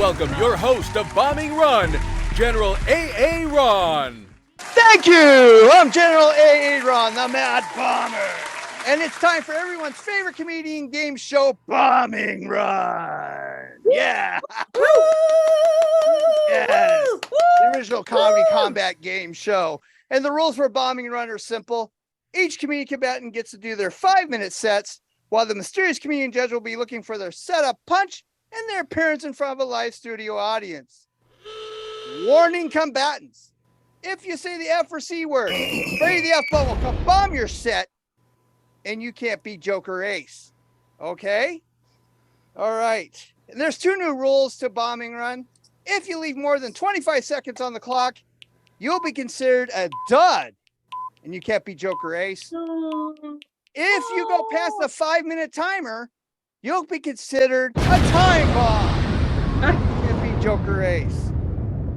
welcome your host of Bombing Run, General A.A. Ron. Thank you! I'm General A.A. Ron, the Mad Bomber. And it's time for everyone's favorite comedian game show, Bombing Run. Yeah! Yes! The original comedy combat game show. And the rules for Bombing Run are simple. Each comedian combatant gets to do their 5-minute sets, while the mysterious comedian judge will be looking for their setup punch and their appearance in front of a live studio audience. Warning combatants. If you say the F or C word, Freddy the F bomb will come bomb your set and you can't beat Joker Ace. Okay? All right. And there's 2 new rules to Bombing Run. If you leave more than 25 seconds on the clock, you'll be considered a dud and you can't beat Joker Ace. If you go past the 5-minute timer, you'll be considered a time bomb. You can't beat Joker Ace.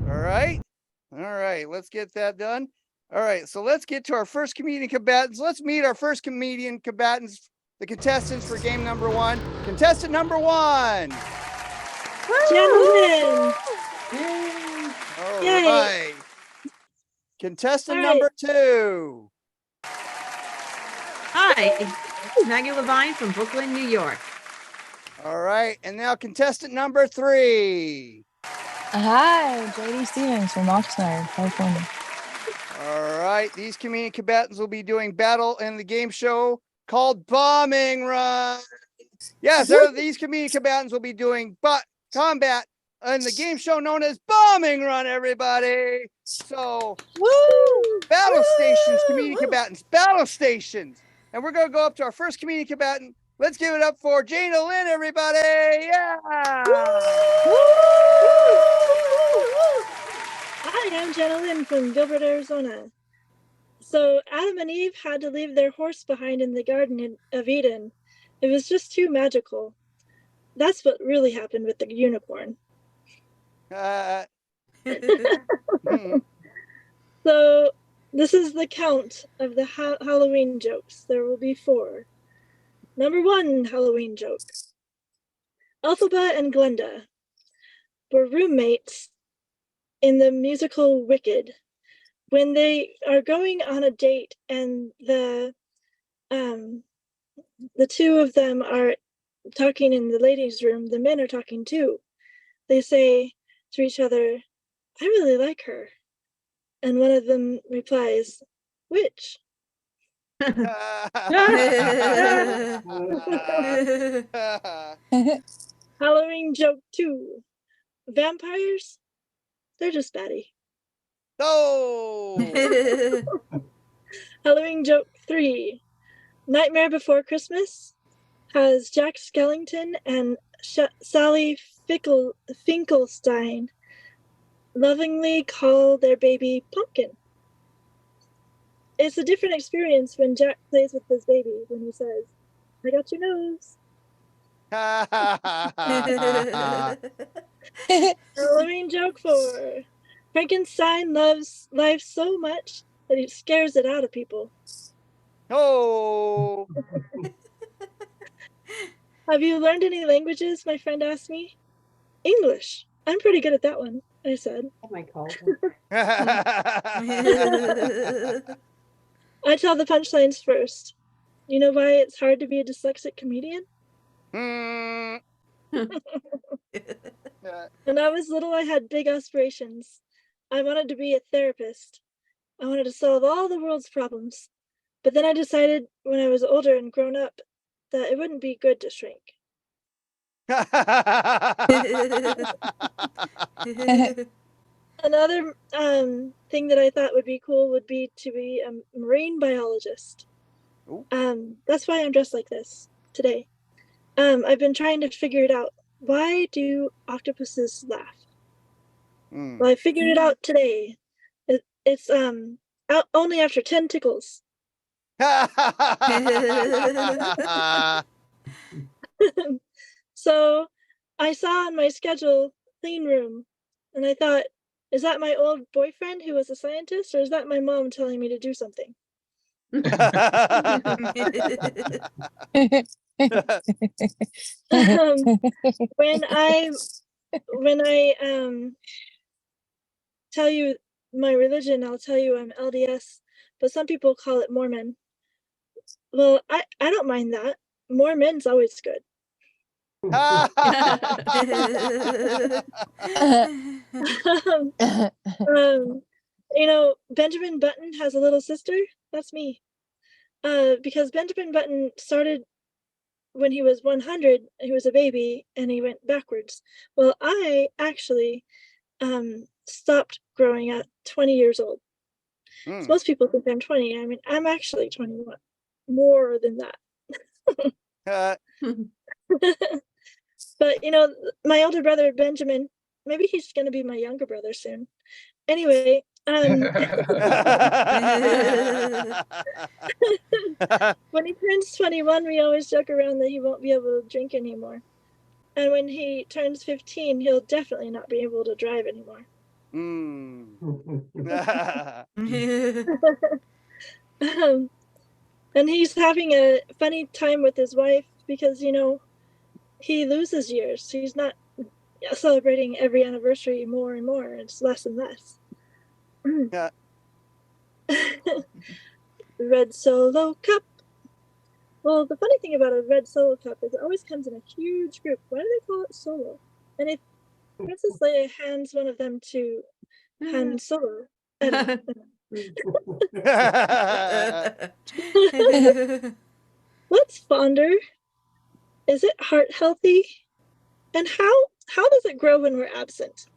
All right? All right, let's get that done. All right, so let's get to our first comedian combatants. Let's meet our first comedian combatants, the contestants for game number 1. Contestant number 1. Jana Lynn. All right. Contestant number 2. Hi, Maggie LeVine from Brooklyn, New York. All right, and now contestant number 3. Hi, Jade Stevens from Oxnard, California. All right, these comedian combatants will be doing battle in the game show called Bombing Run. Yes, these comedian combatants will be doing combat in the game show known as Bombing Run, everybody. So, battle stations, comedian combatants, battle stations. And we're going to go up to our first comedian combatant. Let's give it up for Jana Lynn, everybody. Yeah. Hi, I'm Jana Lynn from Gilbert, Arizona. So Adam and Eve had to leave their horse behind in the Garden of Eden. It was just too magical. That's what really happened with the unicorn. So this is the count of the Halloween jokes. There will be 4. Number 1 Halloween joke. Elphaba and Glenda were roommates in the musical Wicked. When they are going on a date and the 2 of them are talking in the ladies' room, the men are talking too. They say to each other, "I really like her." And one of them replies, "Which?" Halloween joke 2. Vampires? They're just batty. Oh! Halloween joke 3. Nightmare Before Christmas has Jack Skellington and Sally Finkelstein lovingly call their baby Pumpkin. It's a different experience when Jack plays with his baby when he says, "I got your nose." Halloween joke 4. Frankenstein loves life so much that he scares it out of people. Oh! Have you learned any languages? My friend asked me. English. I'm pretty good at that one, I said. Oh my God. I tell the punchlines first. You know why it's hard to be a dyslexic comedian? When I was little, I had big aspirations. I wanted to be a therapist. I wanted to solve all the world's problems. But then I decided when I was older and grown up that it wouldn't be good to shrink. Another thing that I thought would be cool would be to be a marine biologist. That's why I'm dressed like this today. I've been trying to figure it out. Why do octopuses laugh? Well, I figured it out today. It's out only after 10 tickles. So I saw on my schedule clean room, and I thought, is that my old boyfriend who was a scientist, or is that my mom telling me to do something? When I when I tell you my religion, I'll tell you I'm LDS, but some people call it Mormon. Well, I don't mind that. More men's always good. You know, Benjamin Button has a little sister. That's me. Because Benjamin Button started when he was 100. He was a baby and he went backwards. Well, I actually stopped growing at 20 years old. So most people think I'm 20. I mean, I'm actually 21, more than that. But you know, my older brother Benjamin, maybe he's going to be my younger brother soon. Anyway, when he turns 21, we always joke around that he won't be able to drink anymore. And when he turns 15, he'll definitely not be able to drive anymore. And he's having a funny time with his wife because, you know, he loses years. He's not celebrating every anniversary more and more. It's less and less. Yeah. Red Solo Cup. Well, the funny thing about a red Solo Cup is it always comes in a huge group. Why do they call it Solo? And if Princess Leia hands one of them to Han Solo, what's fonder? Is it heart healthy? And how does it grow when we're absent?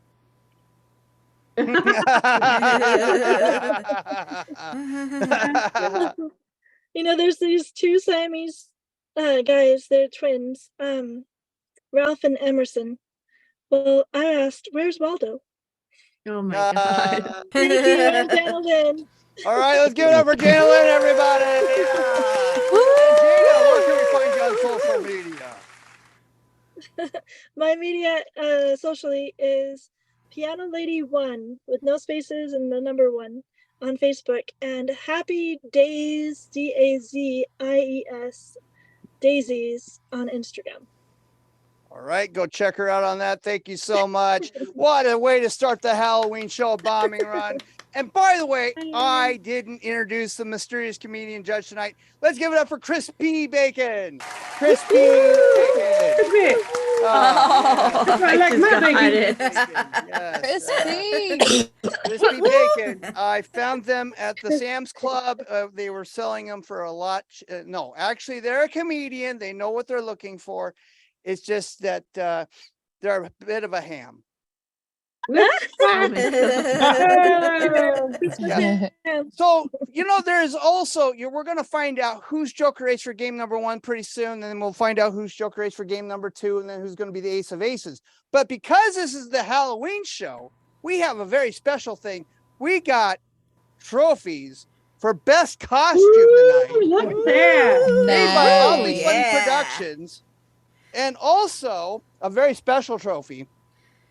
You know, there's these two Siamese guys, they're twins, Ralph and Emerson. Well, I asked, where's Waldo? Oh my God. Thank you, I'm Jana Lynn. All right, let's give it up for Jana Lynn, everybody. Jana, where can we find you on social media? My media socially is Piano Lady 1 with no spaces and the number 1 on Facebook, and Happy Days, DAZIES, Daisies on Instagram. All right, go check her out on that. Thank you so much. What a way to start the Halloween show, Bombing Run. And by the way, I didn't introduce the mysterious comedian judge tonight. Let's give it up for Kristine Bacon. Kristine Bacon. I like my bacon. Yes. Crispy. Crispy bacon. I found them at the Sam's Club. They were selling them for a lot. No, actually, they're a comedian. They know what they're looking for. It's just that they're a bit of a ham. Yeah. So, you know, there's also, we're going to find out who's Joker Ace for game number 1 pretty soon. And then we'll find out who's Joker Ace for game number 2. And then who's going to be the Ace of Aces. But because this is the Halloween show, we have a very special thing. We got trophies for best costume tonight. Look there. Made by Nice. Oddly Funny Productions. And also a very special trophy.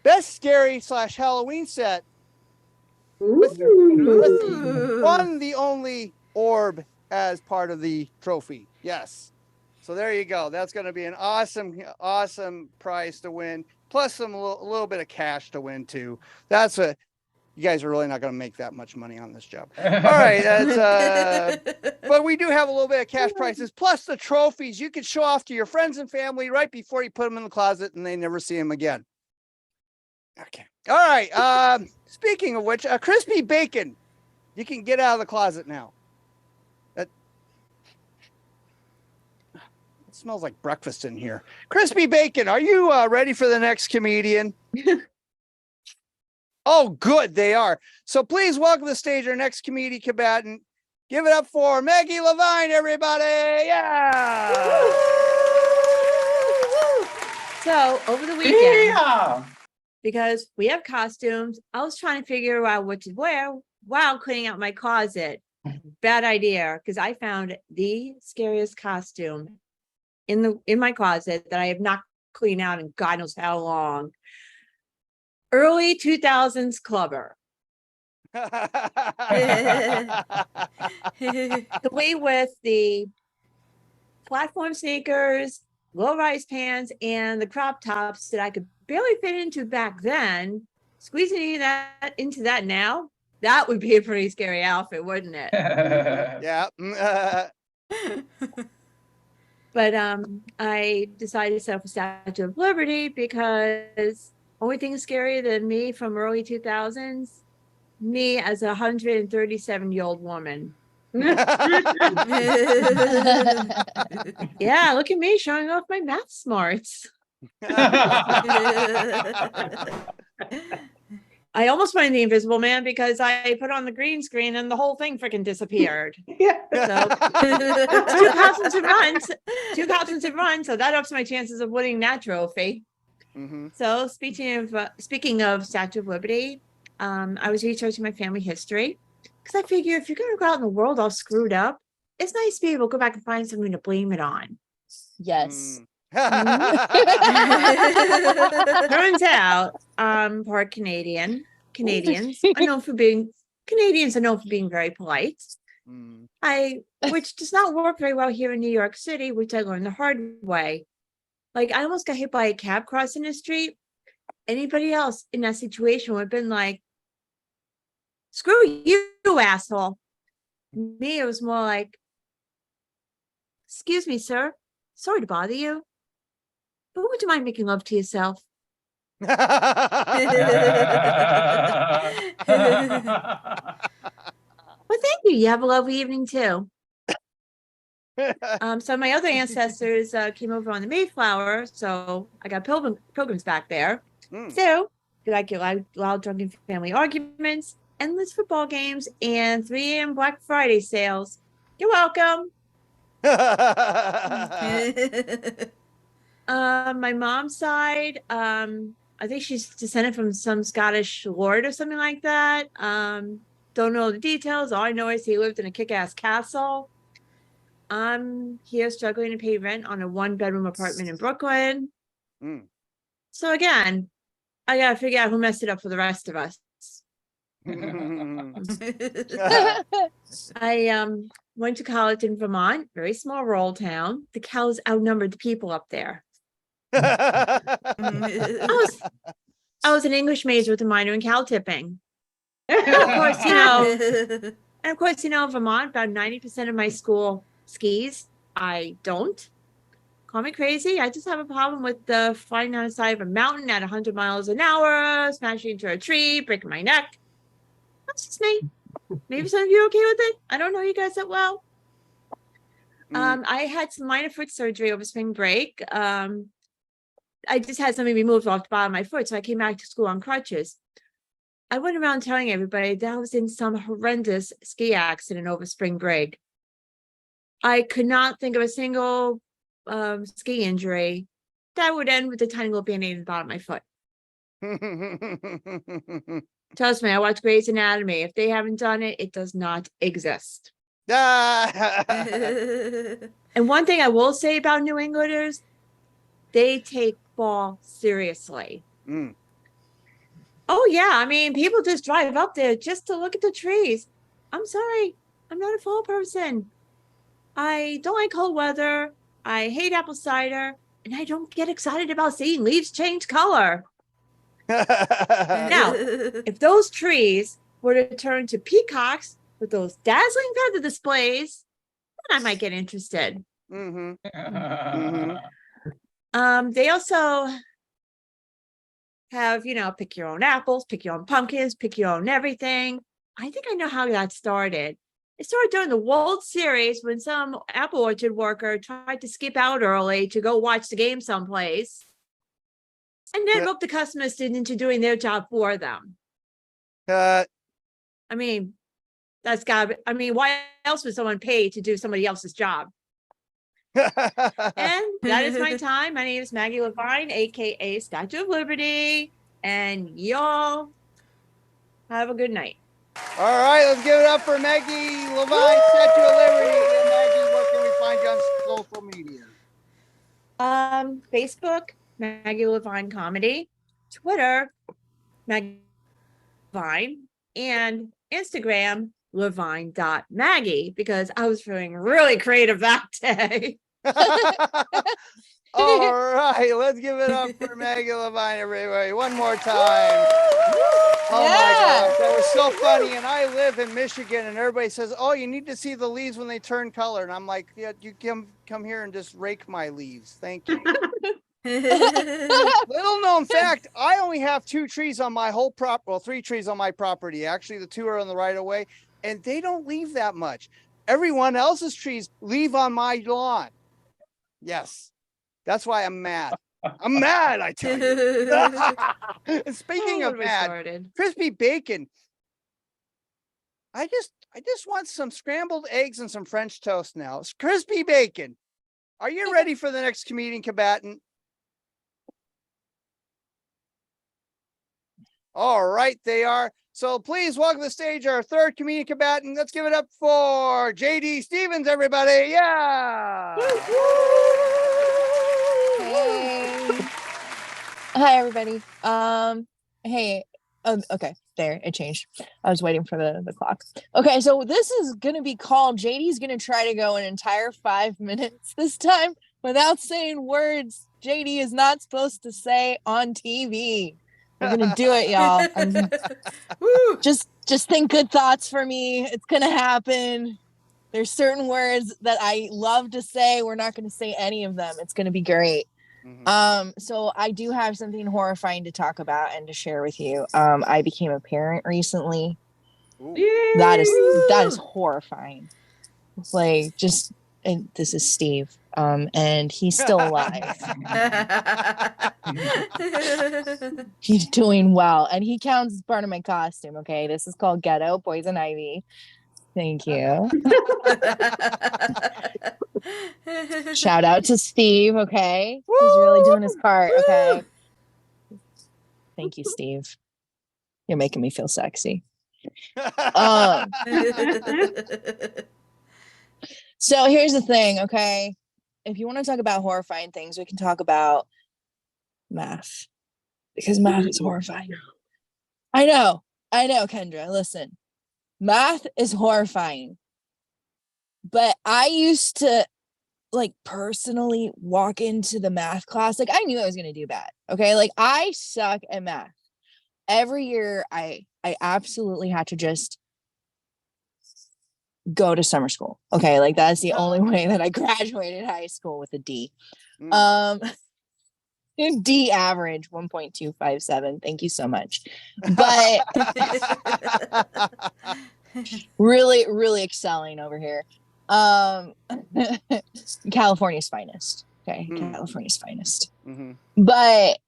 Best scary / Halloween set with the one, the only orb as part of the trophy. Yes. So there you go. That's going to be an awesome prize to win. Plus a little bit of cash to win too. That's a, you guys are really not going to make that much money on this job. All right. That's, but we do have a little bit of cash prizes plus the trophies you can show off to your friends and family right before you put them in the closet and they never see them again. Okay. All right. Speaking of which, crispy bacon, you can get out of the closet now. It smells like breakfast in here. Crispy bacon, are you ready for the next comedian? Oh, good. They are. So please welcome to the stage our next comedian combatant. Give it up for Maggie LeVine, everybody. Yeah. So over the weekend, Yeah. because we have costumes, I was trying to figure out what to wear while cleaning out my closet. Bad idea, because I found the scariest costume in my closet that I have not cleaned out in God knows how long. Early 2000s clubber. Complete with the platform sneakers, low-rise pants, and the crop tops that I could barely fit into back then. Squeezing that into that now, that would be a pretty scary outfit, wouldn't it? Yeah. But I decided to set up a Statue of Liberty because only thing scarier than me from early 2000s, me as a 137-year-old woman. Yeah, look at me showing off my math smarts. I almost went in the Invisible Man because I put on the green screen and the whole thing freaking disappeared. So 2 costumes to run, 2 costumes to run. So that ups my chances of winning that trophy. So speaking of Statue of Liberty, I was researching my family history because I figure if you're going to go out in the world all screwed up, it's nice to be able to go back and find something to blame it on. Yes. Turns out I'm part Canadian. Canadians are known for being very polite. Which does not work very well here in New York City, which I learned the hard way. Like I almost got hit by a cab crossing the street. Anybody else in that situation would have been like, screw you, asshole. Me, it was more like, excuse me, sir. Sorry to bother you. But would you mind making love to yourself? Well, thank you. You have a lovely evening too. So my other ancestors came over on the Mayflower, so I got pilgrims back there. So you like your loud drunken family arguments, endless football games, and 3 a.m. Black Friday sales. You're welcome. My mom's side, I think she's descended from some Scottish lord or something like that. Don't know the details. All I know is he lived in a kick-ass castle. I'm here struggling to pay rent on a 1-bedroom apartment in Brooklyn. So again, I gotta figure out who messed it up for the rest of us. I went to college in Vermont, very small rural town. The cows outnumbered the people up there. I was an English major with a minor in cow tipping. And of course, Vermont, about 90% of my school skis. I don't. Call me crazy. I just have a problem with the flying down the side of a mountain at 100 miles an hour, smashing into a tree, breaking my neck. That's just me. Maybe some of you are okay with it. I don't know you guys that well. I had some minor foot surgery over spring break. I just had something removed off the bottom of my foot, so I came back to school on crutches. I went around telling everybody that I was in some horrendous ski accident over spring break. I could not think of a single ski injury that would end with a tiny little band-aid at the bottom of my foot. Trust me, I watch Grey's Anatomy. If they haven't done it, it does not exist. And one thing I will say about New Englanders, they take fall seriously. Oh yeah, I mean, people just drive up there just to look at the trees. I'm sorry, I'm not a fall person. I don't like cold weather. I hate apple cider, and I don't get excited about seeing leaves change color. Now, if those trees were to turn to peacocks with those dazzling feather displays, then I might get interested. They also have, pick your own apples, pick your own pumpkins, pick your own everything. I think I know how that started. It started during the World Series when some apple orchard worker tried to skip out early to go watch the game someplace, and then roped the customers into doing their job for them. I mean, why else would someone pay to do somebody else's job? And that is my time. My name is Maggie LeVine, aka Statue of Liberty, and y'all have a good night. All right, let's give it up for Maggie LeVine, Statue of Liberty. And Maggie, where can we find you on social media? Facebook, Maggie LeVine Comedy, Twitter, Maggie LeVine, and Instagram, Levine.Maggie, because I was feeling really creative that day. All right, let's give it up for Maggie LeVine, everybody. One more time. Oh my gosh, that was so funny. And I live in Michigan, and everybody says, "Oh, you need to see the leaves when they turn color." And I'm like, "Yeah, you come here and just rake my leaves. Thank you." Little known fact: I only have 2 trees on my whole well, 3 trees on my property. Actually, the 2 are on the right of way, and they don't leave that much. Everyone else's trees leave on my lawn. Yes. That's why I'm mad. I'm mad, I tell you. And speaking of mad, crispy bacon. I just want some scrambled eggs and some French toast now. It's crispy bacon. Are you ready for the next comedian combatant? All right, they are. So please welcome to the stage our 3rd comedian combatant. Let's give it up for J.D. Stevens, everybody. Yeah. Hey. Hi, everybody. Hey. Okay, there, it changed. I was waiting for the clock. Okay, so this is going to be called, JD's going to try to go an entire 5 minutes this time without saying words JD is not supposed to say on TV. We're going to do it, y'all. Just think good thoughts for me. It's going to happen. There's certain words that I love to say. We're not going to say any of them. It's going to be great. So I do have something horrifying to talk about and to share with you. I became a parent recently. That is horrifying. It's like and this is Steve. And he's still alive. He's doing well, and he counts as part of my costume. Okay, this is called Ghetto Poison Ivy. Thank you. Shout out to Steve. Okay, he's really doing his part. Okay, thank you, Steve. You're making me feel sexy. So here's the thing. Okay, if you want to talk about horrifying things, we can talk about math, because math is horrifying. I know, Kendra. Listen, math is horrifying. But I used to personally walk into the math class. I knew I was going to do bad. Okay. I suck at math. Every year I absolutely had to just go to summer school. Okay. That's the only way that I graduated high school with a D. D average 1.257. Thank you so much. But really, really excelling over here. California's finest. Okay, California's finest. But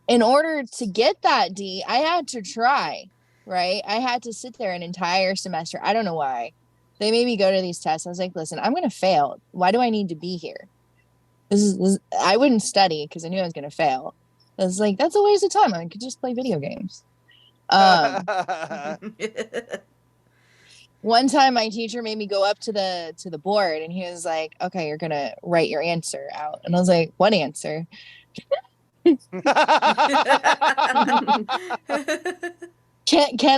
in order to get that D, I had to try, right? I had to sit there an entire semester. I don't know why. They made me go to these tests. I was like, listen, I'm going to fail. Why do I need to be here? This I wouldn't study because I knew I was going to fail. I was like, that's a waste of time. I could just play video games. One time my teacher made me go up to the board, and he was like, okay, you're going to write your answer out. And I was like, what answer? Can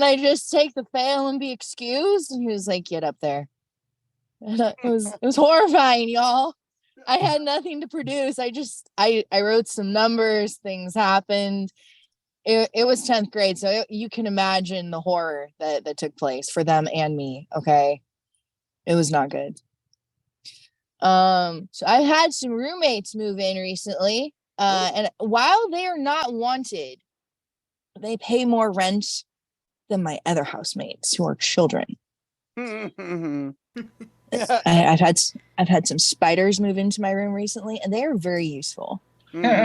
I just take the fail and be excused? And he was like, get up there. And it was horrifying, y'all. I had nothing to produce. I wrote some numbers, things happened. It was 10th grade, so you can imagine the horror that took place for them and me. Okay, it was not good. So I've had some roommates move in recently, and while they are not wanted, they pay more rent than my other housemates who are children. I've had some spiders move into my room recently, and they are very useful. Because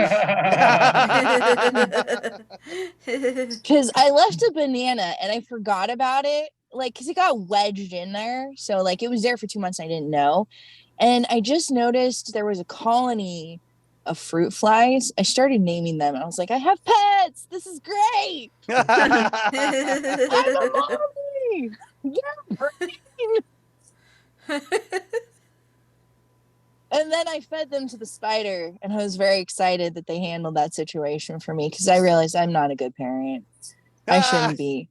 I left a banana and I forgot about it, because it got wedged in there, so it was there for 2 months and I didn't know, and I just noticed there was a colony of fruit flies. I started naming them and I was like, I have pets, this is great. I'm a mommy. Yeah, brain. And then I fed them to the spider, and I was very excited that they handled that situation for me, because I realized I'm not a good parent. I shouldn't be.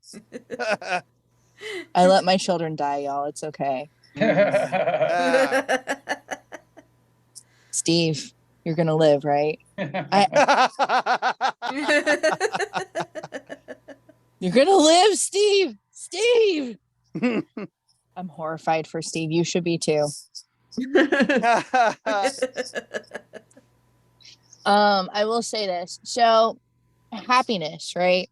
I let my children die, y'all. It's okay. Steve, you're gonna live, right? You're gonna live, Steve. Steve. I'm horrified for Steve. You should be too. I will say this. So happiness, right,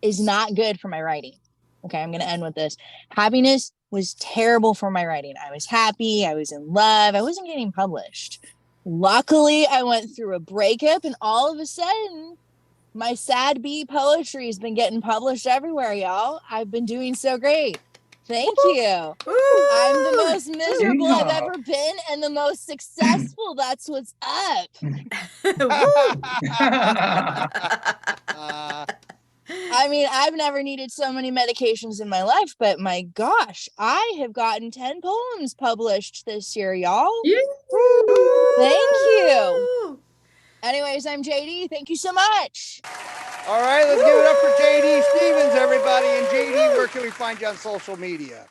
is not good for my writing. Okay, I'm gonna end with this. Happiness was terrible for my writing. I was happy, I was in love, I wasn't getting published. Luckily, I went through a breakup, and all of a sudden, my sad bee poetry has been getting published everywhere, y'all. I've been doing so great. Thank you. I'm the most miserable I've ever been and the most successful. That's what's up. I mean, I've never needed so many medications in my life, but my gosh, I have gotten 10 poems published this year, y'all. Thank you. Anyways, I'm JD. Thank you so much. All right, let's give it up for JD Stevens, everybody. And JD, where can we find you on social media?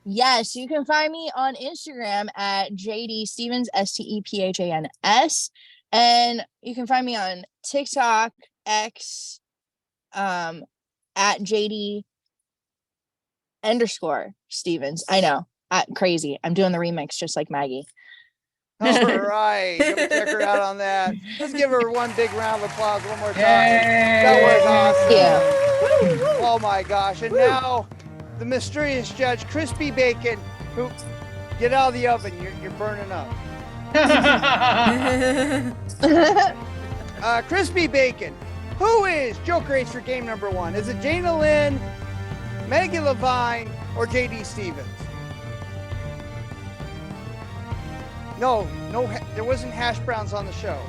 Yes, you can find me on Instagram at JD Stevens, STEPHANS. And you can find me on TikTok, X, at JD_Stevens. I know, crazy. I'm doing the remix just like Maggie. All right, go check her out on that. Let's give her one big round of applause one more time. Yay. That was awesome. Yeah. Oh my gosh! And now the mysterious judge, Crispy Bacon, who get out of the oven. You're burning up. Crispy Bacon, who is Joker Ace for game number 1? Is it Jana Lynn, Maggie LeVine, or JD Stevens? No, there wasn't hash browns on the show.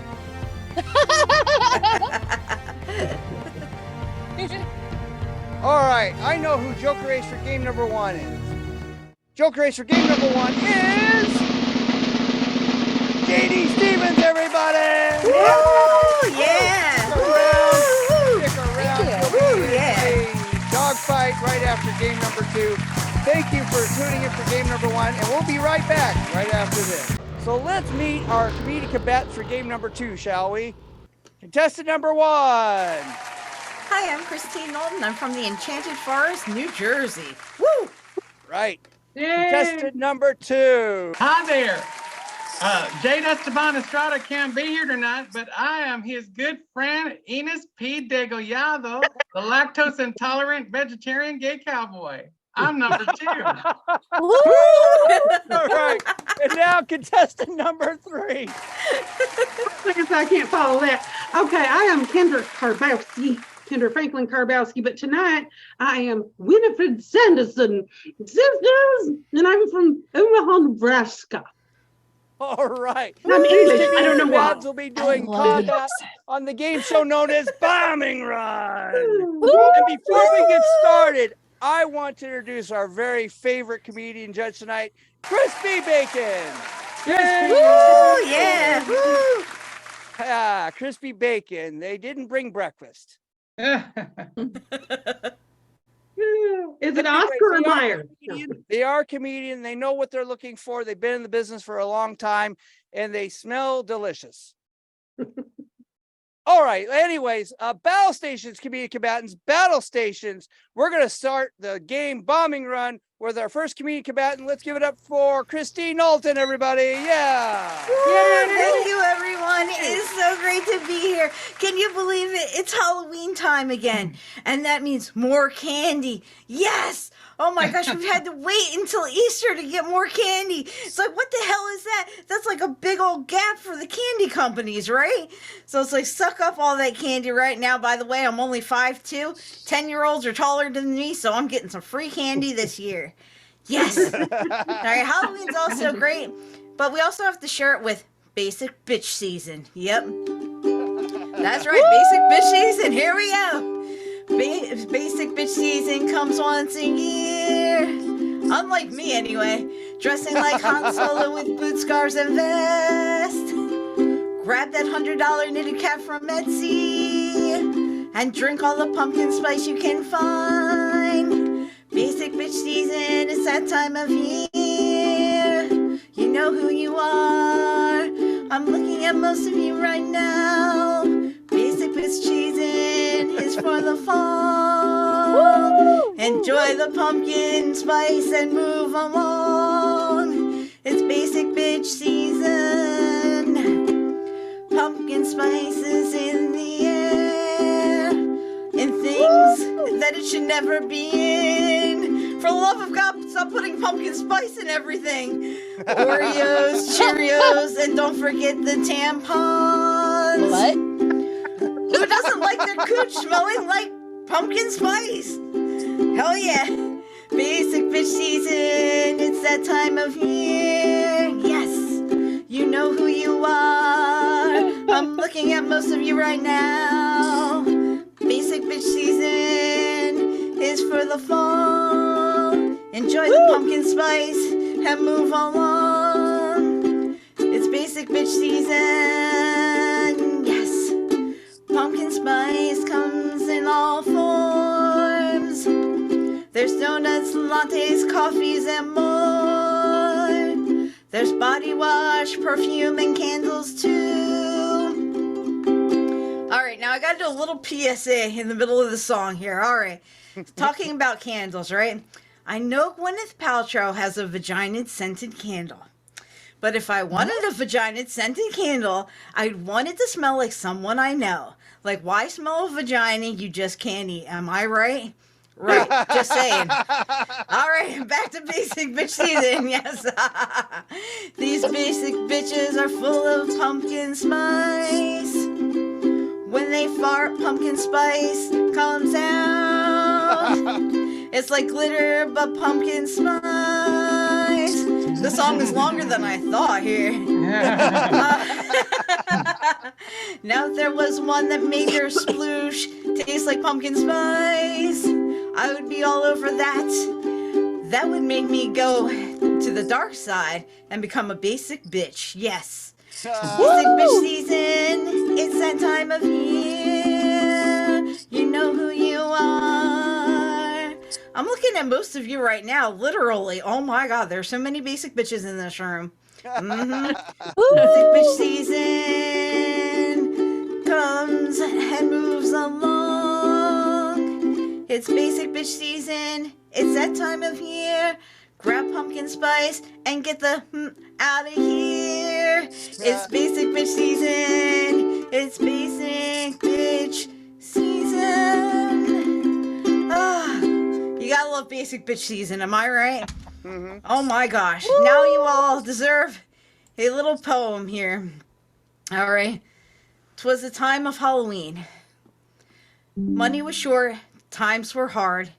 All right, I know who Joker Ace for game number 1 is. Joker Ace for game number 1 is JD Stevens, everybody! Woo! Yeah! Stick around. Woo! Yeah! A dogfight right after game number 2. Thank you for tuning in for game number 1, and we'll be right back right after this. So let's meet our comedic combatants for game number 2, shall we? Contestant number 1. Hi, I'm Kristine Knowlton. I'm from the Enchanted Forest, New Jersey. Woo! Right. Yay. Contestant number 2. Hi there. Jade Esteban Estrada can't be here tonight, but I am his good friend, Enos P. Degollado, the lactose intolerant vegetarian gay cowboy. I'm number 2. All right. And now contestant number 3. I guess I can't follow that. Okay, I am Kendra Karbowski, Kendra Franklin Karbowski, but tonight I am Winifred Sanderson, sisters, and I'm from Omaha, Nebraska. All right. I'm English. I don't know why. Will be doing combat on the game show known as Bombing Run. And before we get started, I want to introduce our very favorite comedian judge tonight, Crispy Bacon. Woo! Yeah! Woo! Crispy Bacon. They didn't bring breakfast. Is it Oscar or Meyer? They are a comedian. They know what they're looking for. They've been in the business for a long time, and they smell delicious. All right. Anyways, battle stations, comedic combatants, battle stations. We're going to start the game Bombing Run with our first comedic combatant. Let's give it up for Kristine Knowlton, everybody. Yeah. Yeah, thank you, everyone. It is so great to be here. Can you believe it? It's Halloween time again, and that means more candy. Yes. Oh my gosh, we've had to wait until Easter to get more candy. It's like, what the hell is that? That's like a big old gap for the candy companies, right? So it's like, suck up all that candy right now. By the way, I'm only 5'2". 10-year-olds are taller than me, so I'm getting some free candy this year. Yes. All right, Halloween's also great, but we also have to share it with Basic Bitch Season. Yep. That's right, Basic Bitch Season. Here we go. Basic Bitch Season comes once a year. Unlike me, anyway. Dressing like Han Solo with boots, scarves, and vest. Grab that $100 knitted cap from Etsy and drink all the pumpkin spice you can find. Basic Bitch Season, it's that time of year. You know who you are. I'm looking at most of you right now. Basic bitch cheesing is for the fall. Enjoy the pumpkin spice and move along. It's basic bitch season. Pumpkin spices in the air. And things that it should never be in. For the love of God, stop putting pumpkin spice in everything. Oreos, Cheerios, and don't forget the tampons. What? Who doesn't like their cooch smelling like pumpkin spice? Hell yeah. Basic bitch season, it's that time of year. Yes, you know who you are. I'm looking at most of you right now. Basic bitch season is for the fall. Enjoy the pumpkin spice and move along. It's basic bitch season. Yes. Pumpkin spice comes in all forms. There's donuts, lattes, coffees, and more. There's body wash, perfume, and candles too. All right, now I gotta do a little PSA in the middle of the song here. All right, talking about candles, right? I know Gwyneth Paltrow has a vagina-scented candle. But if I wanted a vagina-scented candle, I'd want it to smell like someone I know. Like, why smell a vagina you just can't eat? Am I right? Right, just saying. All right, back to basic bitch season, yes. These basic bitches are full of pumpkin spice. When they fart, pumpkin spice comes out. It's like glitter, but pumpkin spice. The song is longer than I thought here. Now, if there was one that made your sploosh taste like pumpkin spice, I would be all over that. That would make me go to the dark side and become a basic bitch. Yes. Basic bitch season. It's that time of year. You know who you are. I'm looking at most of you right now, literally. Oh my God, there's so many basic bitches in this room. Basic bitch season comes and moves along. It's basic bitch season. It's that time of year. Grab pumpkin spice and get the out of here. It's basic bitch season. It's basic bitch season. Ah, you gotta love basic bitch season, am I right? Mm-hmm. Oh my gosh. Woo! Now you all deserve a little poem here. All right. 'Twas the time of Halloween. Money was short, times were hard.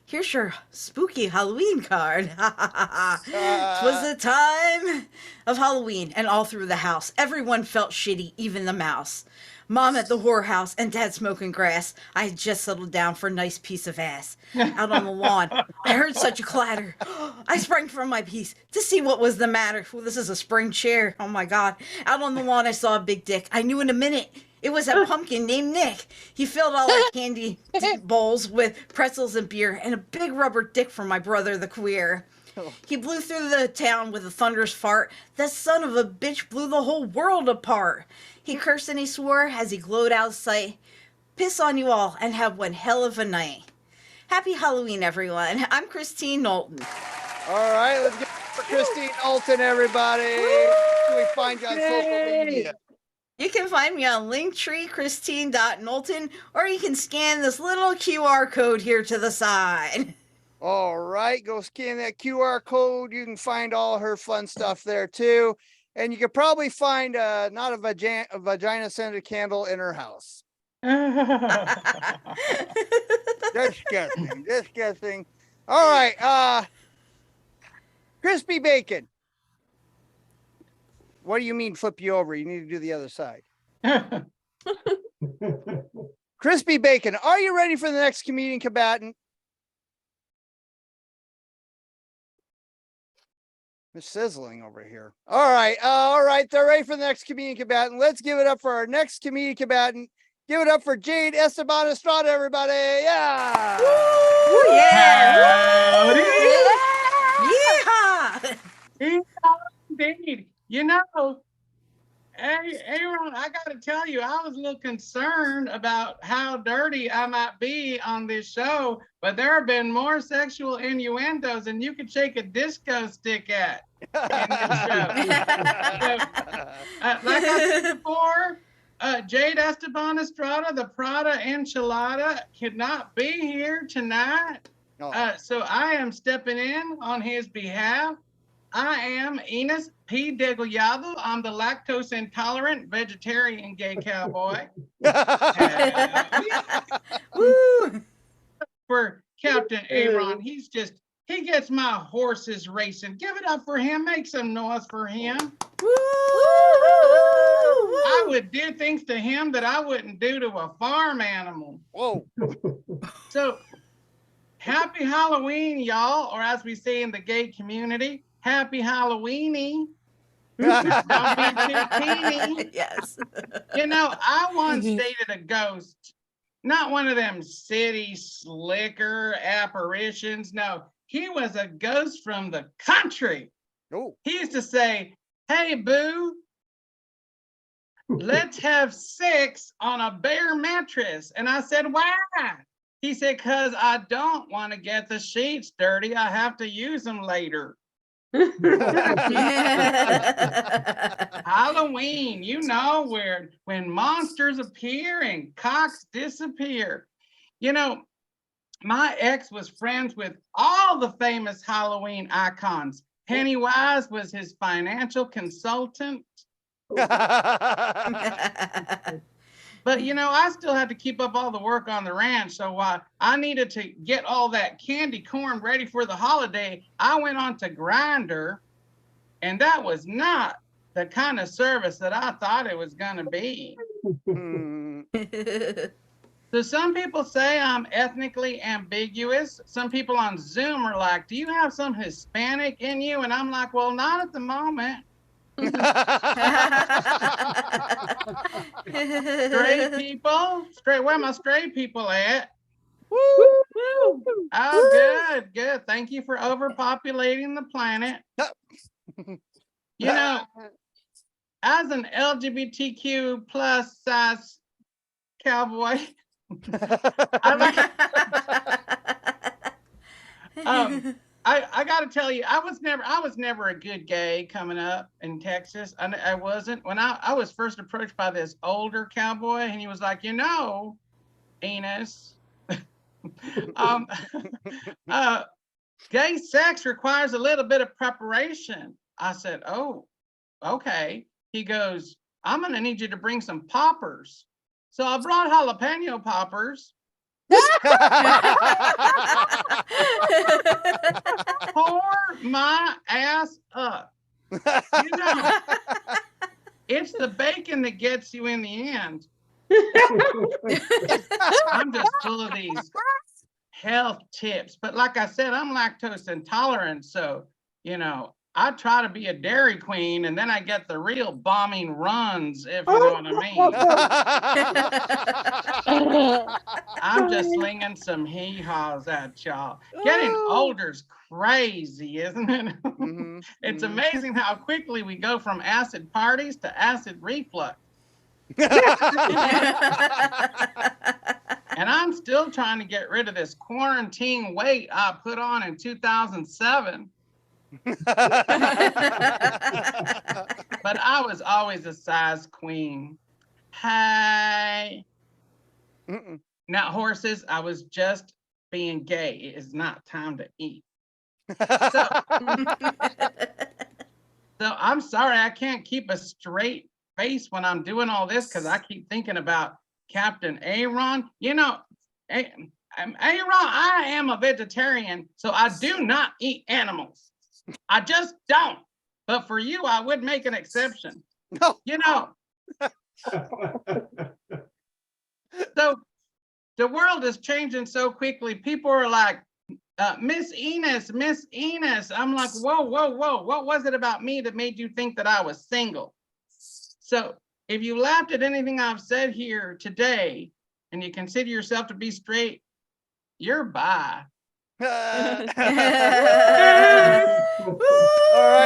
Here's your spooky Halloween card. 'Twas the time of Halloween, and all through the house, everyone felt shitty, even the mouse. Mom at the whorehouse and Dad smoking grass. I had just settled down for a nice piece of ass. Out on the lawn, I heard such a clatter. I sprang from my piece to see what was the matter. Well, this is a spring chair. Oh my God. Out on the lawn, I saw a big dick. I knew in a minute it was that pumpkin named Nick. He filled all our candy bowls with pretzels and beer and a big rubber dick for my brother, the queer. He blew through the town with a thunderous fart. That son of a bitch blew the whole world apart. He cursed and he swore as he glowed out of sight. Piss on you all and have one hell of a night. Happy Halloween, everyone. I'm Kristine Knowlton. All right, let's get it for Kristine Knowlton, everybody. Where can we find you on social media? You can find me on Linktree, Kristine.Knowlton, or you can scan this little QR code here to the side. All right, go scan that QR code. You can find all her fun stuff there too. And you could probably find not a vagina-scented candle in her house. Disgusting. All right, crispy bacon. What do you mean flip you over? You need to do the other side. Crispy bacon, are you ready for the next comedian combatant? It's sizzling over here. All right, they're ready for the next comedian combatant. Let's give it up for our next comedian combatant. Give it up for Jade, Esteban, Estrada, everybody. Yeah. Woo, yeah. Yeah. Indeed. You know, Hey, Aaron, I got to tell you, I was a little concerned about how dirty I might be on this show, but there have been more sexual innuendos than you could shake a disco stick at in this show. So, like I said before, Jade Esteban Estrada, the Prada Enchilada, could not be here tonight. So I am stepping in on his behalf. I am Enos P. Degollado. I'm the lactose intolerant vegetarian gay cowboy. Woo! For Captain Aaron, he gets my horses racing. Give it up for him. Make some noise for him. Woo! I would do things to him that I wouldn't do to a farm animal. Whoa. So, happy Halloween, y'all, or as we say in the gay community, happy Halloweeny. Don't be too teeny. Yes. You know, I once dated a ghost, not one of them city slicker apparitions. No, he was a ghost from the country. Oh. He used to say, "Hey, boo, let's have sex on a bare mattress." And I said, "Why?" He said, "'Cause I don't want to get the sheets dirty. I have to use them later." Halloween, you know, where when monsters appear and cocks disappear. You know, my ex was friends with all the famous Halloween icons. Pennywise was his financial consultant. But, you know, I still had to keep up all the work on the ranch. So I needed to get all that candy corn ready for the holiday. I went on to Grindr, and that was not the kind of service that I thought it was going to be. So some people say I'm ethnically ambiguous. Some people on Zoom are like, "Do you have some Hispanic in you?" And I'm like, "Well, not at the moment." Straight people, where my straight people at? Woo! Oh, good. Thank you for overpopulating the planet. You know, as an LGBTQ plus size cowboy, I got to tell you, I was never a good gay coming up in Texas. I wasn't. When I was first approached by this older cowboy, and he was like, "You know, Enos, gay sex requires a little bit of preparation." I said, "Oh, okay." He goes, "I'm going to need you to bring some poppers." So I brought jalapeno poppers. Pour my ass up. You know, it's the bacon that gets you in the end. I'm just full of these health tips. But like I said, I'm lactose intolerant. So, you know, I try to be a Dairy Queen, and then I get the real bombing runs, if you know what I mean. I'm just slinging some hee-haws at y'all. Getting older's crazy, isn't it? It's amazing how quickly we go from acid parties to acid reflux. And I'm still trying to get rid of this quarantine weight I put on in 2007. But I was always a size queen. Hey. Now, horses, I was just being gay. It is not time to eat. So I'm sorry, I can't keep a straight face when I'm doing all this because I keep thinking about Captain Aaron. You know, Aaron, I am a vegetarian, so I do not eat animals. I just don't. But for you, I would make an exception. No. You know. So the world is changing so quickly. People are like, Miss Enos. I'm like, whoa. What was it about me that made you think that I was single? So if you laughed at anything I've said here today and you consider yourself to be straight, you're bi. All right,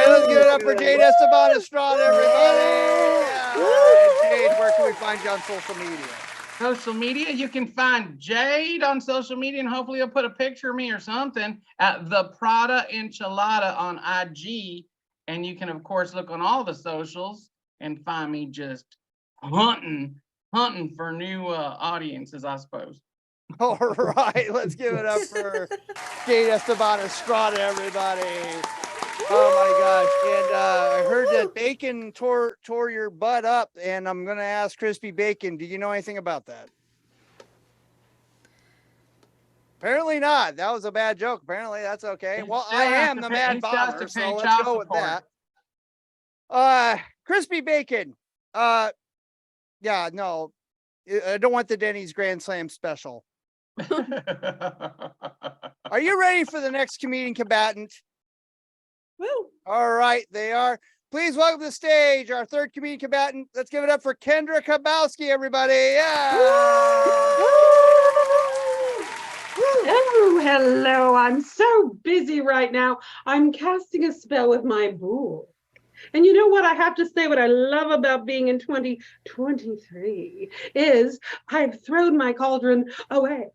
let's give it up for Jade Esteban Estrada, everybody. Yeah. Jade, where can we find you on social media? Social media, you can find Jade on social media, and hopefully you'll put a picture of me or something at the Prada Enchilada on IG. And you can, of course, look on all the socials and find me just hunting for new audiences, I suppose. All right, let's give it up for Jade Esteban Estrada, everybody. Oh my gosh. And I heard that Bacon tore your butt up, and I'm going to ask Crispy Bacon, do you know anything about that? Apparently not. That was a bad joke. Apparently that's okay. Well, I am the Mad Bomber, so let's go with that. Crispy Bacon. Yeah, no, I don't want the Denny's Grand Slam special. Are you ready for the next comedian combatant? Woo. All right, they are. Please welcome to the stage our third comedian combatant. Let's give it up for Kendra Karbowski, everybody. Yeah. Oh, hello. I'm so busy right now. I'm casting a spell with my bull. And you know what I have to say, what I love about being in 2023 is I've thrown my cauldron away.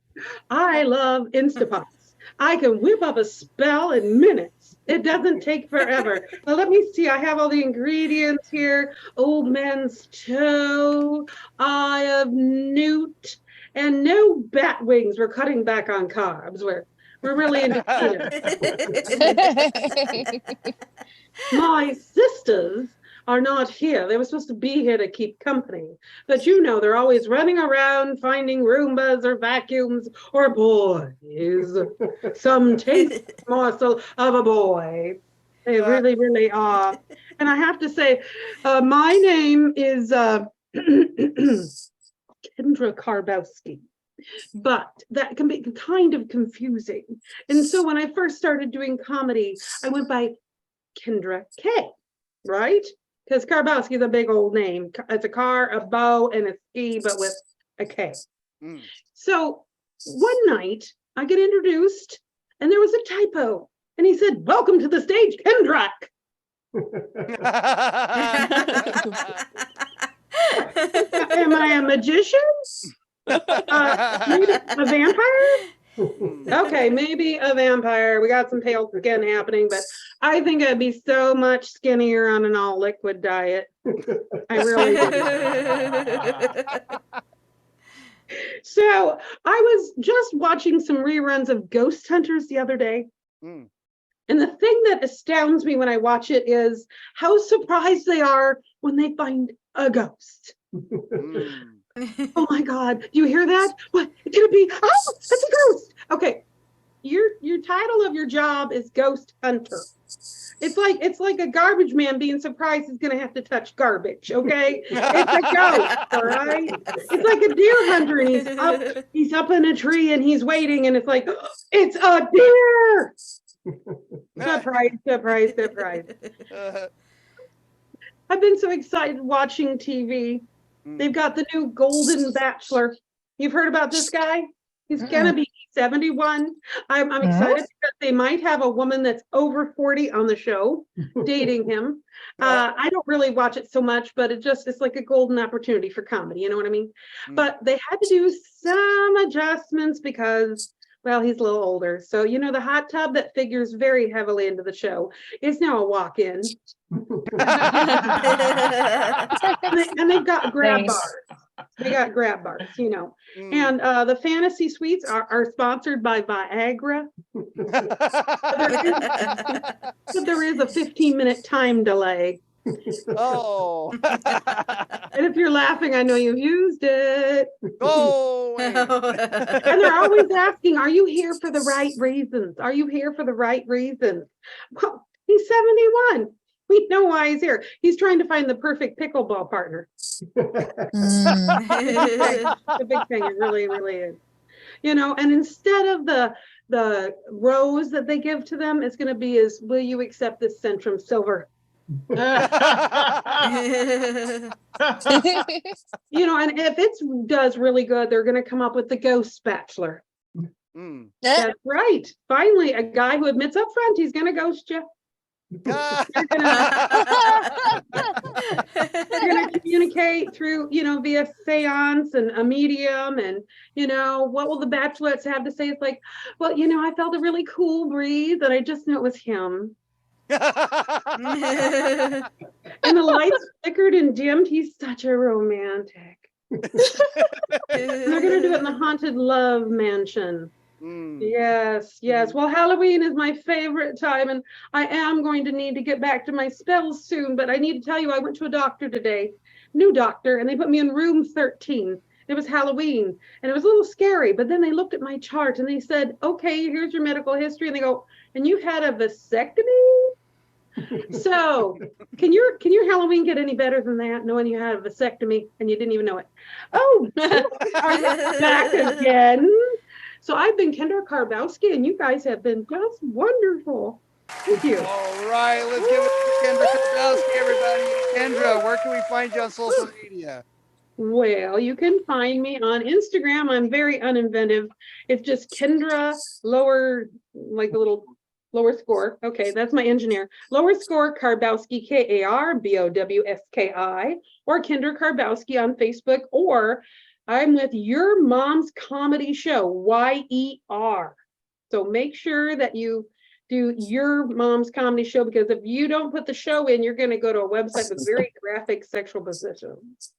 I love Instapots. I can whip up a spell in minutes. It doesn't take forever. Well, let me see. I have all the ingredients here. Old man's toe, eye of newt, and no bat wings. We're cutting back on carbs. We're really into keto. My sisters are not here. They were supposed to be here to keep company. But you know, they're always running around finding Roombas or vacuums or boys. Some taste morsel of a boy. They really, really are. And I have to say, my name is Kendra Karbowski. But that can be kind of confusing. And so when I first started doing comedy, I went by Kendra K, right? Because Karbowski is a big old name. It's a car, a bow, and a ski, but with a K. So one night I get introduced and there was a typo. And he said, "Welcome to the stage, Kendra." Am I a magician? Maybe a vampire? Okay, maybe a vampire. We got some pale skin happening, but I think I'd be so much skinnier on an all liquid diet. I really would. So I was just watching some reruns of Ghost Hunters the other day. And the thing that astounds me when I watch it is how surprised they are when they find a ghost. Oh my God, do you hear that? What? It's gonna be, oh, that's a ghost. Okay, your title of your job is Ghost Hunter. It's like a garbage man being surprised he's gonna have to touch garbage, okay? It's a ghost, all right? It's like a deer hunter and he's up in a tree and he's waiting and it's like, it's a deer! Surprise, surprise, surprise. I've been so excited watching TV. They've got the new Golden Bachelor. You've heard about this guy? He's gonna be 71. I'm excited because they might have a woman that's over 40 on the show dating him. I don't really watch it so much, but it's like a golden opportunity for comedy, you know what I mean? But they had to do some adjustments because, well, he's a little older. So, you know, the hot tub that figures very heavily into the show is now a walk-in. and they've got grab bars. They got grab bars, you know. And the fantasy suites are sponsored by Viagra. But there is a 15-minute time delay. Oh. And if you're laughing, I know you've used it. Oh. And they're always asking, are you here for the right reasons? Are you here for the right reasons? Well, he's 71. We know why he's here. He's trying to find the perfect pickleball partner. It's a big thing. It really, really is. You know, and instead of the rose that they give to them, it's going to be will you accept this Centrum Silver? You know, and if it does really good, they're going to come up with the Ghost Bachelor. That's right. Finally, a guy who admits up front he's going to ghost you. You're gonna communicate through, via seance and a medium, and what will the bachelorettes have to say? It's like, well, I felt a really cool breeze, and I just knew it was him. And the lights flickered and dimmed. He's such a romantic. And they're gonna do it in the haunted love mansion. Yes. Well, Halloween is my favorite time, and I am going to need to get back to my spells soon, but I need to tell you, I went to a doctor today, new doctor, and they put me in room 13. It was Halloween, and it was a little scary, but then they looked at my chart and they said, okay, here's your medical history. And they go, and you've had a vasectomy? So can your Halloween get any better than that, knowing you had a vasectomy and you didn't even know it? Oh, are you back again? So I've been Kendra Karbowski, and you guys have been just wonderful. Thank you. All right, let's give it to Kendra Karbowski, everybody. Kendra, where can we find you on social media? Well, you can find me on Instagram. I'm very uninventive. It's just Kendra lower, like a little lower score. Okay, that's my engineer. Lower score Karbowski, Karbowski, or Kendra Karbowski on Facebook, or I'm with Your Mom's Comedy Show, YER. So make sure that you do Your Mom's Comedy Show, because if you don't put the show in, you're going to go to a website with very graphic sexual positions.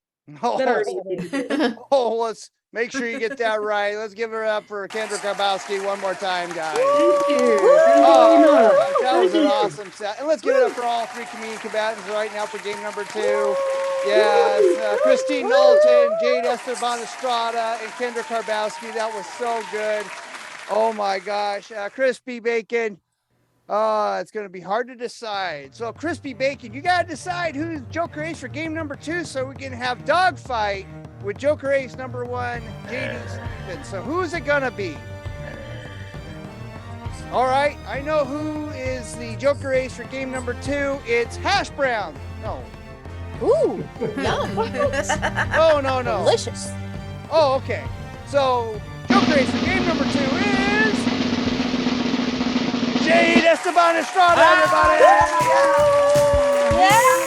Let's make sure you get that right. Let's give it up for Kendra Karbowski one more time, guys. Thank you. That was an awesome set. And let's give it up for all three community combatants right now for game number 2. Yes, Kristine Knowlton, Jade, Esteban, Estrada, and Kendra Karbowski. That was so good. Oh my gosh. Crispy Bacon. It's going to be hard to decide. So Crispy Bacon, you got to decide who's Joker Ace for game number 2 so we can have dogfight with Joker Ace number 1, Jade Stevens. So who's it going to be? All right, I know who is the Joker Ace for game number 2. It's Hash Brown. No. Ooh, yum. No. Delicious. Oh, okay. So Joker Ace for game number 2 is Jade, Esteban, Estrada, everybody.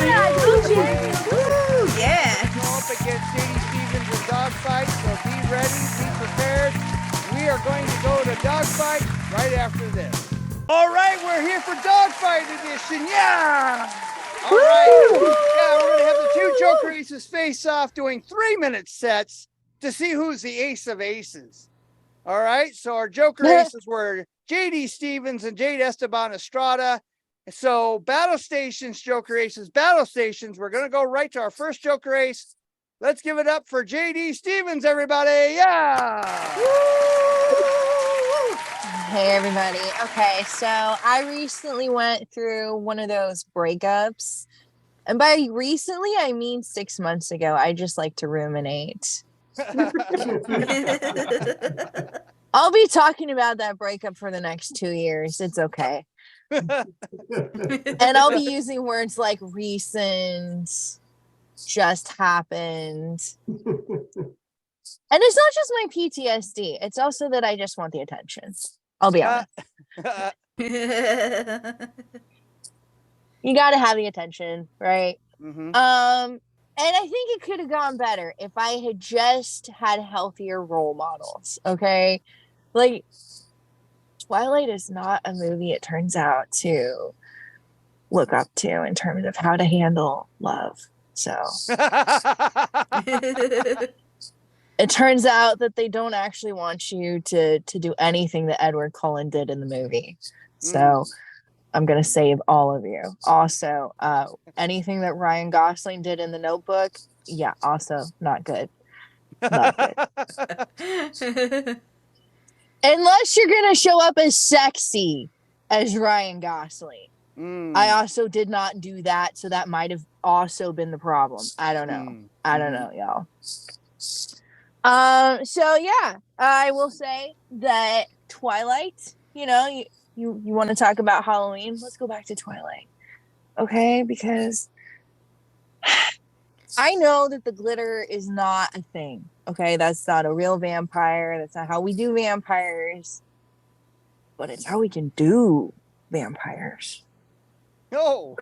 Yeah, go Jade. Woo, yeah. Go up against Jade Stevens in dogfight, so be ready, be prepared. We are going to go to dogfight right after this. All right, we're here for dogfight edition. Yeah. All right. Yeah, we're going to have the 2 Joker Aces face off doing 3-minute sets to see who's the ace of aces. All right. So our Joker Aces were J.D. Stevens and Jade Esteban Estrada. So battle stations, Joker Aces, battle stations. We're going to go right to our first Joker Ace. Let's give it up for J.D. Stevens, everybody. Yeah. Hey, everybody. Okay, so I recently went through one of those breakups. And by recently, I mean 6 months ago. I just like to ruminate. I'll be talking about that breakup for the next 2 years. It's okay. And I'll be using words like recent, just happened. And it's not just my PTSD. It's also that I just want the attention. I'll be honest. You got to have the attention, right? Mm-hmm. And I think it could have gone better if I had just had healthier role models. Okay, like Twilight is not a movie, it turns out, to look up to in terms of how to handle love. So it turns out that they don't actually want you to do anything that Edward Cullen did in the movie. So I'm going to save all of you. Also, anything that Ryan Gosling did in The Notebook, yeah, also not good. Not good. Unless you're going to show up as sexy as Ryan Gosling. I also did not do that, so that might have also been the problem. I don't know. I don't know, y'all. So yeah, I will say that Twilight, you want to talk about Halloween? Let's go back to Twilight. Okay, because I know that the glitter is not a thing. Okay, that's not a real vampire. That's not how we do vampires. But it's how we can do vampires. No.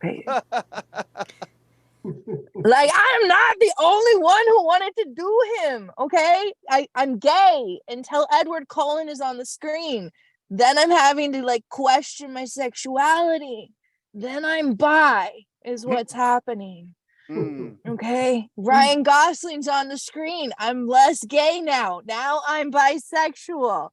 Like, I'm not the only one who wanted to do him. Okay. I'm gay until Edward Cullen is on the screen. Then I'm having to like question my sexuality. Then I'm bi, is what's happening. Okay. Ryan Gosling's on the screen. I'm less gay now. Now I'm bisexual.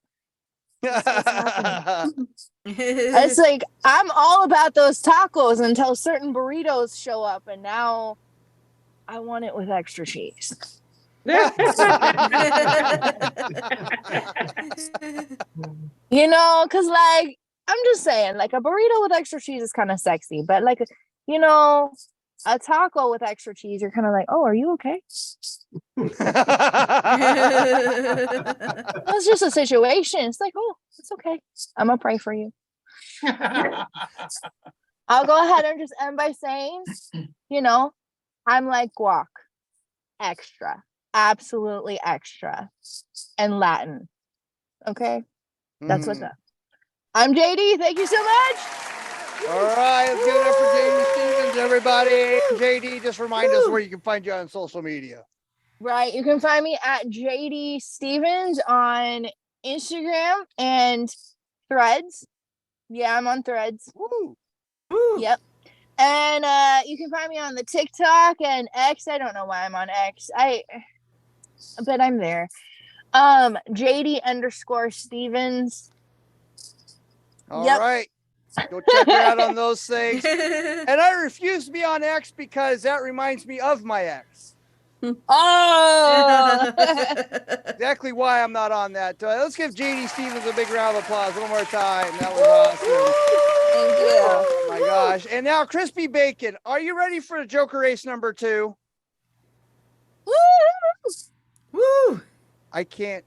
That's what's happening. It's like I'm all about those tacos until certain burritos show up, and now I want it with extra cheese. You know, because like I'm just saying, like a burrito with extra cheese is kind of sexy, but like, you know, a taco with extra cheese, you're kind of like, oh, are you okay? It's just a situation. It's like, oh, it's okay. I'm gonna pray for you. I'll go ahead and just end by saying, you know, I'm like guac, extra, absolutely extra, and Latin. Okay, that's what's up. I'm JD. Thank you so much. All right, let's give it up for JD Stevens, everybody. JD, just remind us where you can find you on social media. Right, you can find me at JD Stevens on Instagram and Threads. Yeah, I'm on Threads. Woo. Yep. And you can find me on the TikTok and X. I don't know why I'm on X. But I'm there. JD_Stevens. All right. Go check her out on those things. And I refuse to be on X because that reminds me of my ex. Oh! Exactly why I'm not on that. Let's give JD Stevens a big round of applause one more time. That was awesome. Thank you. Oh my gosh. And now, Crispy Bacon, are you ready for the Joker Race number 2? Woo! I can't.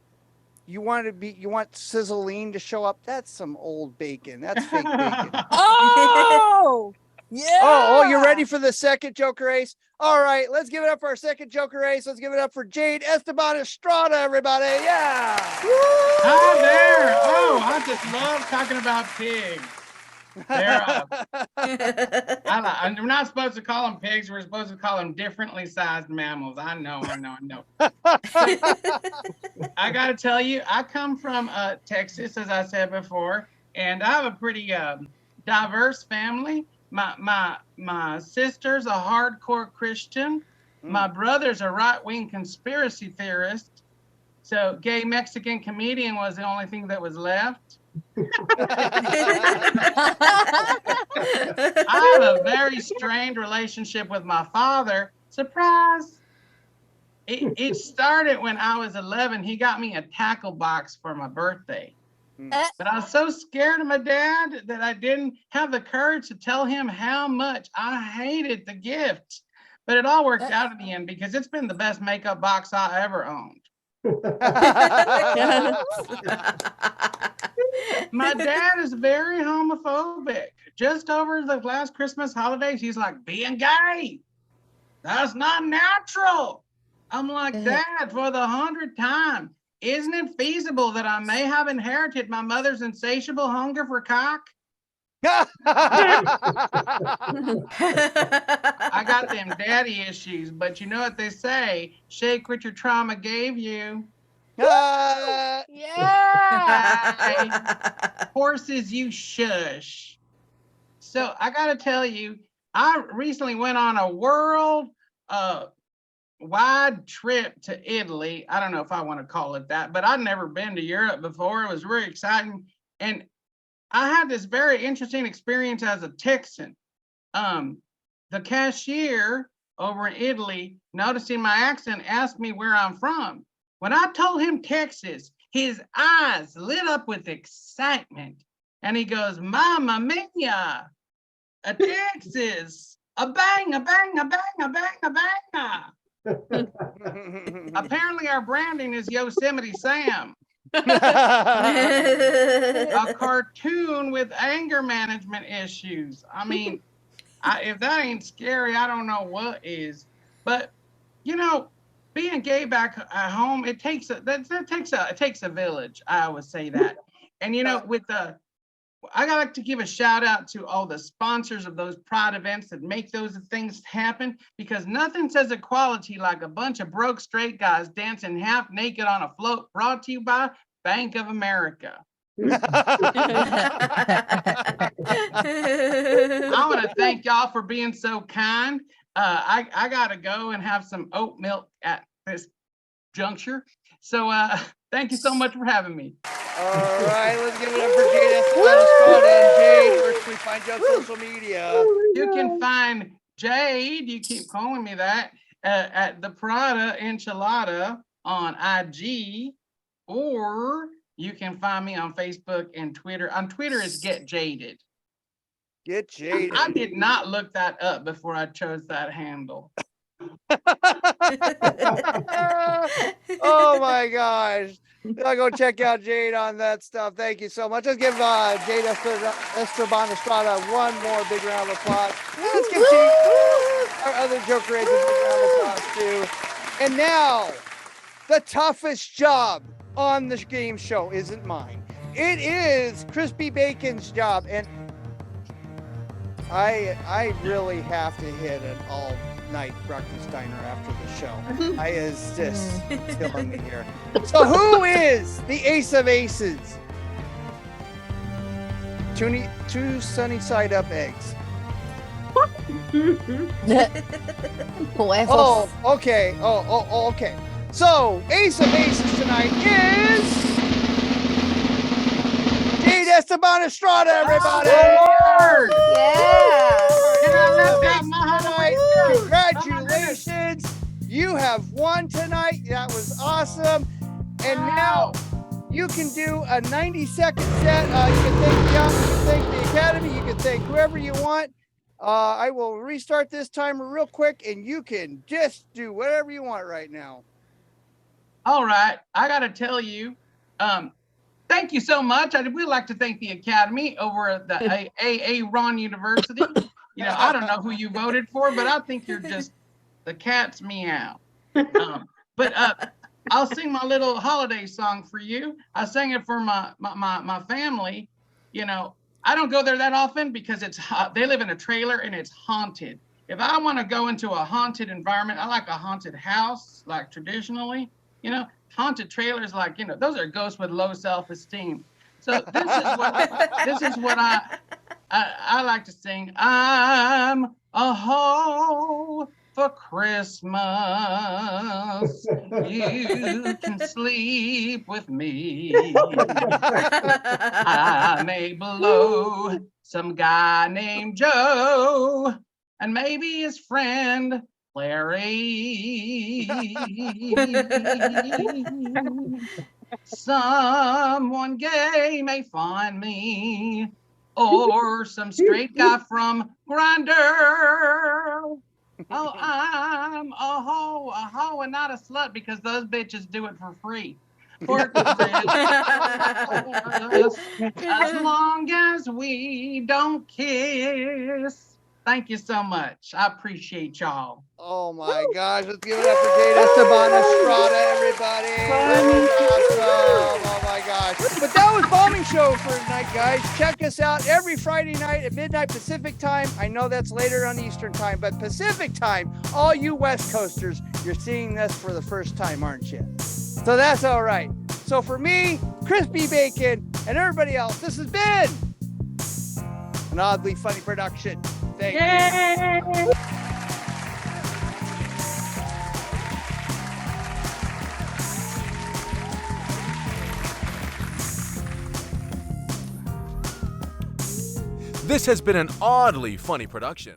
You want Sizzling to show up? That's some old bacon. That's fake bacon. Oh! Yeah! Oh, you're ready for the second Joker Race? All right, let's give it up for our second Joker Race. Let's give it up for Jade, Esteban, Estrada, everybody. Yeah! Hi there. Oh, I just love talking about pigs. We're not supposed to call them pigs. We're supposed to call them differently sized mammals. I know. I got to tell you, I come from Texas, as I said before, and I have a pretty diverse family. My sister's a hardcore Christian. My brother's a right-wing conspiracy theorist. So gay Mexican comedian was the only thing that was left. I have a very strained relationship with my father. Surprise! It started when I was 11. He got me a tackle box for my birthday. But I was so scared of my dad that I didn't have the courage to tell him how much I hated the gift. But it all worked out in the end because it's been the best makeup box I ever owned. My dad is very homophobic. Just over the last Christmas holidays, he's like, being gay, that's not natural. I'm like, Dad, for the 100th time, isn't it feasible that I may have inherited my mother's insatiable hunger for cock? I got them daddy issues, but you know what they say, shake what your trauma gave you. Yeah. Horses, you shush. So I got to tell you, I recently went on a world wide trip to Italy. I don't know if I want to call it that, but I'd never been to Europe before. It was really exciting. And I had this very interesting experience as a Texan. The cashier over in Italy, noticing my accent, asked me where I'm from. When I told him Texas, his eyes lit up with excitement. And he goes, Mamma mia, a Texas, a bang, a bang, a bang, a bang, a bang. Apparently our branding is Yosemite Sam. A cartoon with anger management issues. I mean, if that ain't scary, I don't know what is. But, you know, being gay back at home, it takes a village. I always say that. And, you know, with I gotta like to give a shout out to all the sponsors of those Pride events that make those things happen, because nothing says equality like a bunch of broke straight guys dancing half naked on a float, brought to you by Bank of America. I want to thank y'all for being so kind. I gotta go and have some oat milk at this juncture. So thank you so much for having me. All right, let's give it up for Jade Estrada and Jade. Where can we find you on social media? You can find Jade, you keep calling me that, at the Prada Enchilada on IG, or you can find me on Facebook and Twitter. On Twitter is Get Jaded. Get Jaded. I did not look that up before I chose that handle. Oh my gosh. I'll go check out Jade on that stuff. Thank you so much. Let's give Jade Esteban Estrada one more big round of applause. Let's give our other Joker agents a big round of applause too. And now, the toughest job on this game show isn't mine. It is Crispy Bacon's job. And I really have to hit an all-night breakfast diner after the show. I is just killing me here. So who is the ace of aces? Two sunny side up eggs. Oh, okay. Oh, okay. So ace of aces tonight is Jade Esteban Estrada, everybody. Congratulations. You have won tonight. That was awesome. And now you can do a 90-second set. You can thank the office, you can thank the Academy, you can thank whoever you want. I will restart this timer real quick, and you can just do whatever you want right now. All right. I got to tell you, thank you so much. I would like to thank the Academy over at the AA Ron University. You know, I don't know who you voted for, but I think you're just the cat's meow. But I'll sing my little holiday song for you. I sang it for my family. You know, I don't go there that often because they live in a trailer and it's haunted. If I want to go into a haunted environment, I like a haunted house, like traditionally. You know, haunted trailers, like, you know, those are ghosts with low self-esteem. So this is what I like to sing. I'm a hoe for Christmas. You can sleep with me. I may blow some guy named Joe and maybe his friend Larry. Someone gay may find me, or some straight guy from Grindr. Oh, I'm a hoe and not a slut, because those bitches do it for free. For as long as we don't kiss. Thank you so much. I appreciate y'all. Oh my gosh, let's give it up for Jade Esteban Estrada, everybody. That was awesome. Oh my gosh. But that was Bombing Show for tonight, guys. Check us out every Friday night at midnight Pacific time. I know that's later on Eastern time, but Pacific time, all you West Coasters, you're seeing this for the first time, aren't you? So that's all right. So for me, Crispy Bacon, and everybody else, this has been an oddly funny production. Thank you. This has been an oddly funny production.